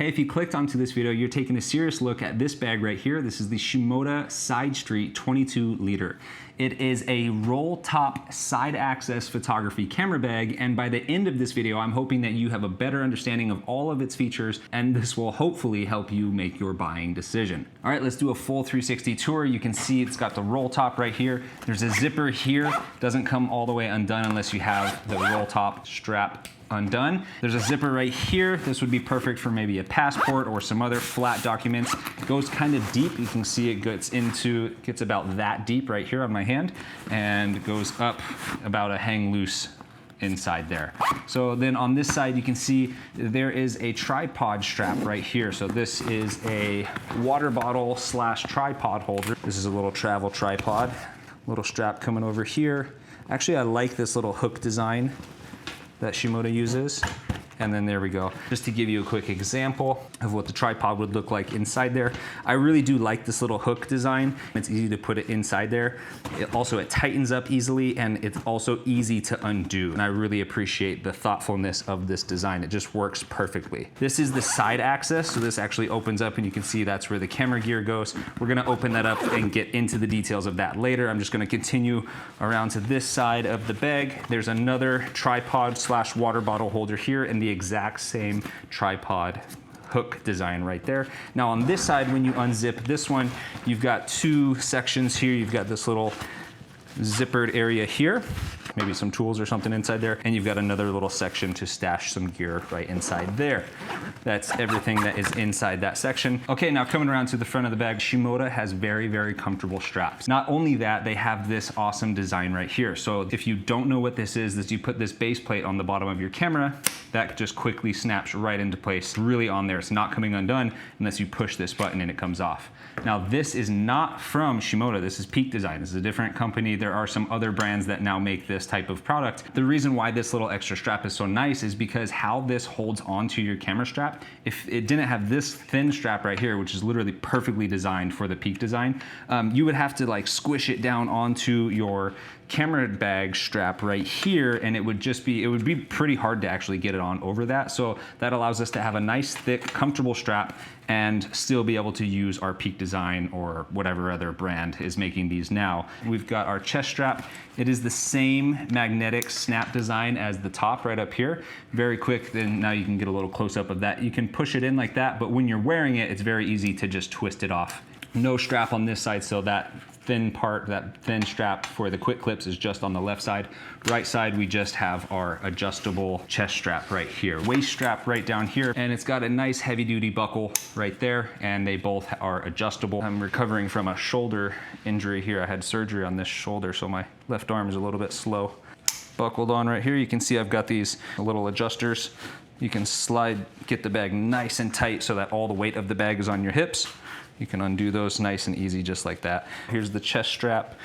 Hey, if you clicked onto this video, you're taking a serious look at this bag right here. This is the Shimoda Side Street 22 liter. It is a roll top side access photography camera bag, and by the end of this video, I'm hoping that you have a better understanding of all of its features, and this will hopefully help you make your buying decision. All right, let's do a full 360 tour. You can see it's got the roll top right here. There's a zipper here. Doesn't come all the way undone unless you have the roll top strap undone. There's a zipper right here. This would be perfect for maybe a passport or some other flat documents. It goes kind of deep. You can see it gets about that deep right here on my hand, and goes up about a hang loose inside there. So then on this side, you can see there is a tripod strap right here. So this is a water bottle / tripod holder. This is a little travel tripod, little strap coming over here. Actually, I like this little hook design that Shimoda uses. And then there we go. Just to give you a quick example of what the tripod would look like inside there. I really do like this little hook design. It's easy to put it inside there. It tightens up easily, and it's also easy to undo. And I really appreciate the thoughtfulness of this design. It just works perfectly. This is the side access. So this actually opens up, and you can see that's where the camera gear goes. We're gonna open that up and get into the details of that later. I'm just gonna continue around to this side of the bag. There's another tripod / water bottle holder here, and the exact same tripod hook design right there. Now on this side, when you unzip this one, you've got two sections here. You've got this little zippered area here, maybe some tools or something inside there, and you've got another little section to stash some gear right inside there. That's everything that is inside that section. Okay, now coming around to the front of the bag, Shimoda has very, very comfortable straps. Not only that, they have this awesome design right here. So if you don't know what this is you put this base plate on the bottom of your camera, that just quickly snaps right into place, really on there. It's not coming undone unless you push this button and it comes off. Now this is not from Shimoda, this is Peak Design. This is a different company. There are some other brands that now make this type of product. The reason why this little extra strap is so nice is because how this holds onto your camera strap. If it didn't have this thin strap right here, which is literally perfectly designed for the Peak Design, you would have to like squish it down onto your camera bag strap right here, and it would be pretty hard to actually get it on over that. So that allows us to have a nice, thick, comfortable strap and still be able to use our Peak Design or whatever other brand is making these now. We've got our chest strap. It is the same magnetic snap design as the top right up here. Very quick, then now you can get a little close up of that. You can push it in like that, but when you're wearing it, it's very easy to just twist it off. No strap on this side, so that thin strap for the quick clips is just on the left side. Right side, we just have our adjustable chest strap right here. Waist strap right down here, and it's got a nice heavy duty buckle right there, and they both are adjustable. I'm recovering from a shoulder injury here. I had surgery on this shoulder, so my left arm is a little bit slow. Buckled on right here, you can see I've got these little adjusters. You can get the bag nice and tight so that all the weight of the bag is on your hips. You can undo those nice and easy just like that. Here's the chest strap.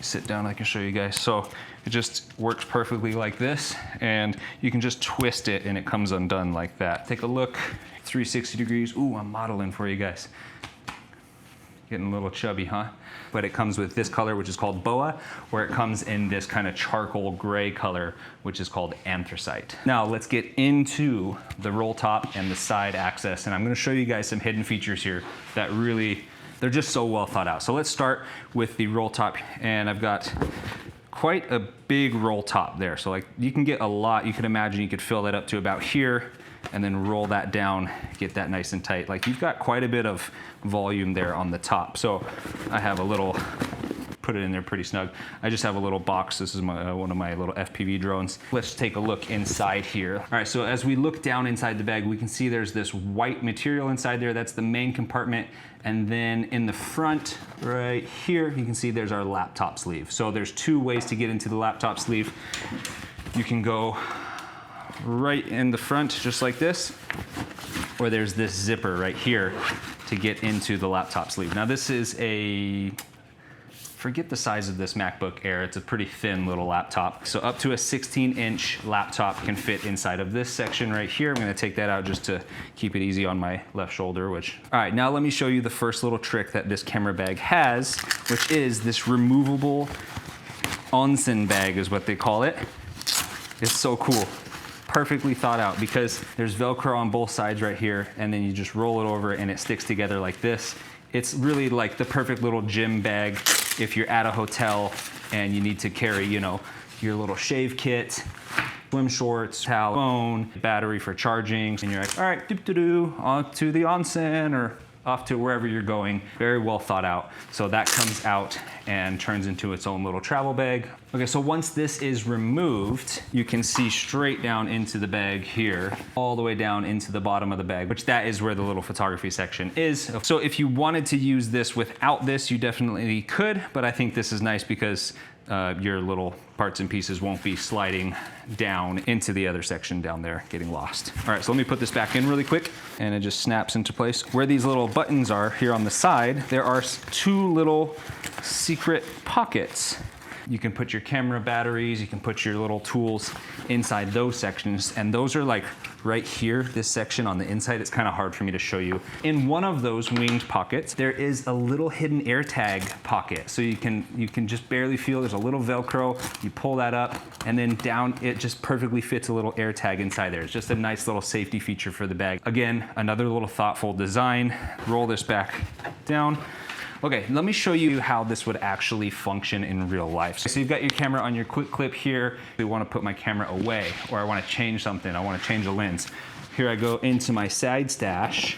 Sit down, I can show you guys. So it just works perfectly like this, and you can just twist it and it comes undone like that. Take a look, 360 degrees. Ooh, I'm modeling for you guys. Getting a little chubby, huh? But it comes with this color, which is called Boa, or it comes in this kind of charcoal gray color, which is called Anthracite. Now let's get into the roll top and the side access, and I'm gonna show you guys some hidden features here that they're just so well thought out. So let's start with the roll top, and I've got quite a big roll top there. So like you can get a lot. You can imagine you could fill that up to about here, and then roll that down, get that nice and tight. Like you've got quite a bit of volume there on the top. So I have put it in there pretty snug. I just have a little box. This is one of my little FPV drones. Let's take a look inside here. All right, so as we look down inside the bag, we can see there's this white material inside there. That's the main compartment. And then in the front right here, you can see there's our laptop sleeve. So there's two ways to get into the laptop sleeve. You can go right in the front, just like this, or there's this zipper right here to get into the laptop sleeve. Now this is forget the size of this MacBook Air. It's a pretty thin little laptop. So up to a 16-inch laptop can fit inside of this section right here. I'm gonna take that out just to keep it easy on my left shoulder, All right, now let me show you the first little trick that this camera bag has, which is this removable onsen bag is what they call it. It's so cool. perfectly thought out because there's Velcro on both sides right here, and then you just roll it over and it sticks together like this. It's really like the perfect little gym bag if you're at a hotel and you need to carry, you know, your little shave kit, swim shorts, towel, phone, battery for charging, and you're like, all right, doo-doo-doo, on to the onsen or off to wherever you're going. Very well thought out. So that comes out and turns into its own little travel bag. Okay, so once this is removed, you can see straight down into the bag here, all the way down into the bottom of the bag, which that is where the little photography section is. So if you wanted to use this without this, you definitely could, but I think this is nice because your little parts and pieces won't be sliding down into the other section down there, getting lost. All right, so let me put this back in really quick, and it just snaps into place. Where these little buttons are here on the side, there are two little secret pockets. You can put your camera batteries, you can put your little tools inside those sections, and those are like right here, this section on the inside. It's kind of hard for me to show you. In one of those winged pockets, there is a little hidden air tag pocket. So you can just barely feel, there's a little Velcro, you pull that up, and then down, it just perfectly fits a little air tag inside there. It's just a nice little safety feature for the bag. Again, another little thoughtful design. Roll this back down. Okay, let me show you how this would actually function in real life. So you've got your camera on your quick clip here. I want to put my camera away, or I want to change something. I want to change a lens. Here I go into my side stash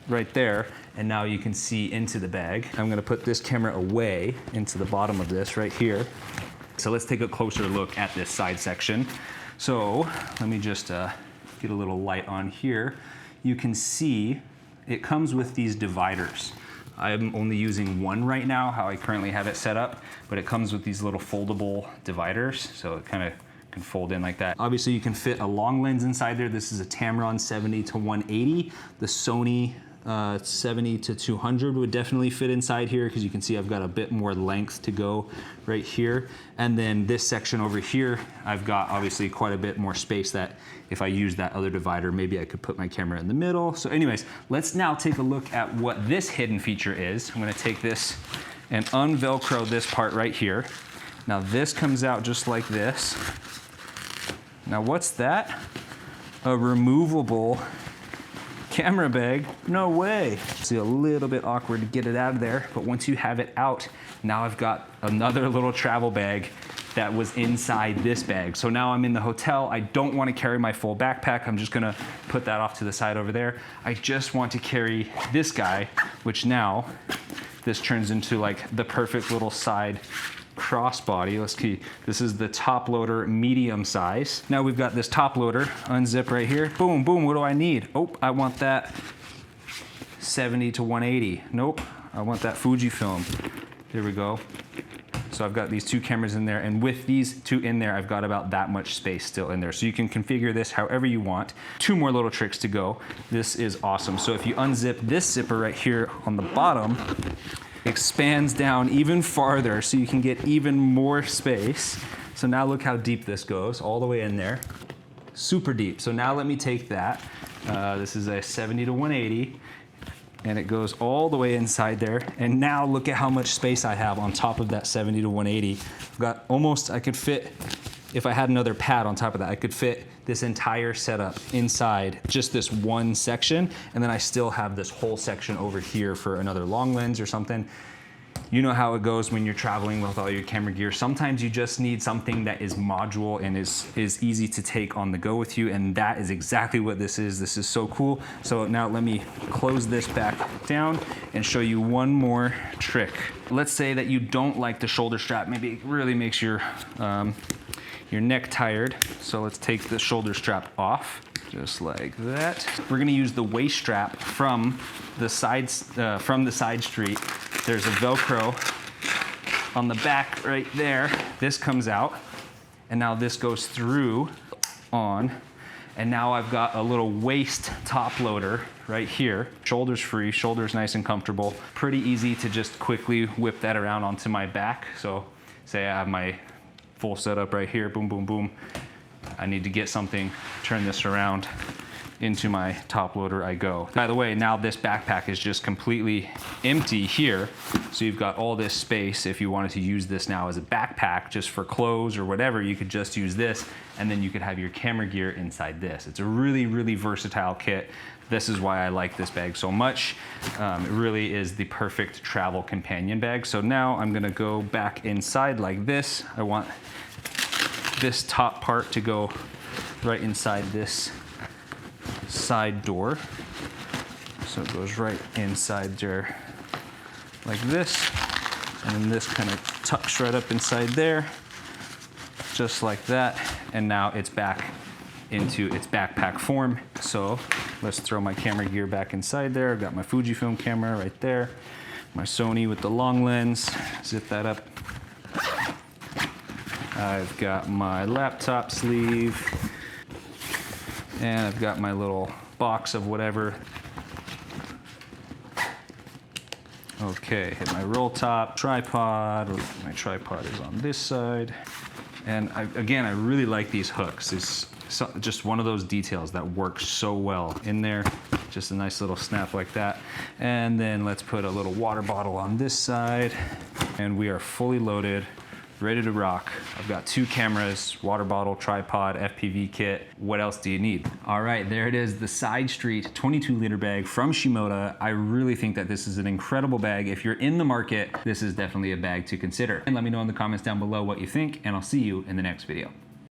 right there, and now you can see into the bag. I'm going to put this camera away into the bottom of this right here. So let's take a closer look at this side section. So let me just get a little light on here. You can see it comes with these dividers. I'm only using one right now, how I currently have it set up, but it comes with these little foldable dividers, so it kind of can fold in like that. Obviously, you can fit a long lens inside there. This is a Tamron 70 to 180. The Sony 70 to 200 would definitely fit inside here because you can see I've got a bit more length to go right here. And then this section over here, I've got obviously quite a bit more space that if I use that other divider, maybe I could put my camera in the middle. So anyways, let's now take a look at what this hidden feature is. I'm gonna take this and unvelcro this part right here. Now this comes out just like this. Now what's that? A removable camera bag? No way. It's a little bit awkward to get it out of there, but once you have it out, now I've got another little travel bag that was inside this bag. So now I'm in the hotel. I don't want to carry my full backpack. I'm just gonna put that off to the side over there. I just want to carry this guy, which now this turns into like the perfect little side crossbody. Let's see, this is the top loader medium size. Now we've got this top loader, unzip right here. Boom, boom, what do I need? Oh, I want that 70 to 180. Nope, I want that Fujifilm. There we go. So I've got these two cameras in there, and with these two in there, I've got about that much space still in there. So you can configure this however you want. Two more little tricks to go. This is awesome. So if you unzip this zipper right here on the bottom, expands down even farther so you can get even more space. So now look how deep this goes, all the way in there. Super deep. So now let me take that. This is a 70 to 180. And it goes all the way inside there. And now look at how much space I have on top of that 70 to 180. I've got almost, I could fit, if I had another pad on top of that, I could fit this entire setup inside just this one section. And then I still have this whole section over here for another long lens or something. You know how it goes when you're traveling with all your camera gear. Sometimes you just need something that is modular and is easy to take on the go with you, and that is exactly what this is. This is so cool. So now let me close this back down and show you one more trick. Let's say that you don't like the shoulder strap. Maybe it really makes your neck tired. So let's take the shoulder strap off. Just like that. We're gonna use the waist strap from the side street. There's a Velcro on the back right there. This comes out, and now this goes through on, and now I've got a little waist top loader right here. Shoulders free, shoulders nice and comfortable. Pretty easy to just quickly whip that around onto my back. So say I have my full setup right here, boom, boom, boom. I need to get something, turn this around, into my top loader I go. By the way, now this backpack is just completely empty here. So you've got all this space. If you wanted to use this now as a backpack just for clothes or whatever, you could just use this, and then you could have your camera gear inside this. It's a really, really versatile kit. This is why I like this bag so much. It really is the perfect travel companion bag. So now I'm gonna go back inside like this. I want this top part to go right inside this side door. So it goes right inside there like this. And then this kind of tucks right up inside there, just like that. And now it's back into its backpack form. So let's throw my camera gear back inside there. I've got my Fujifilm camera right there, my Sony with the long lens, zip that up. I've got my laptop sleeve, and I've got my little box of whatever. Okay, hit my roll top, tripod. My tripod is on this side. And again, I really like these hooks. It's just one of those details that works so well in there. Just a nice little snap like that. And then let's put a little water bottle on this side. And we are fully loaded, ready to rock. I've got 2 cameras, water bottle, tripod, FPV kit. What else do you need? All right, there it is, the Side Street 22-liter bag from Shimoda. I really think that this is an incredible bag. If you're in the market, this is definitely a bag to consider. And let me know in the comments down below what you think, and I'll see you in the next video.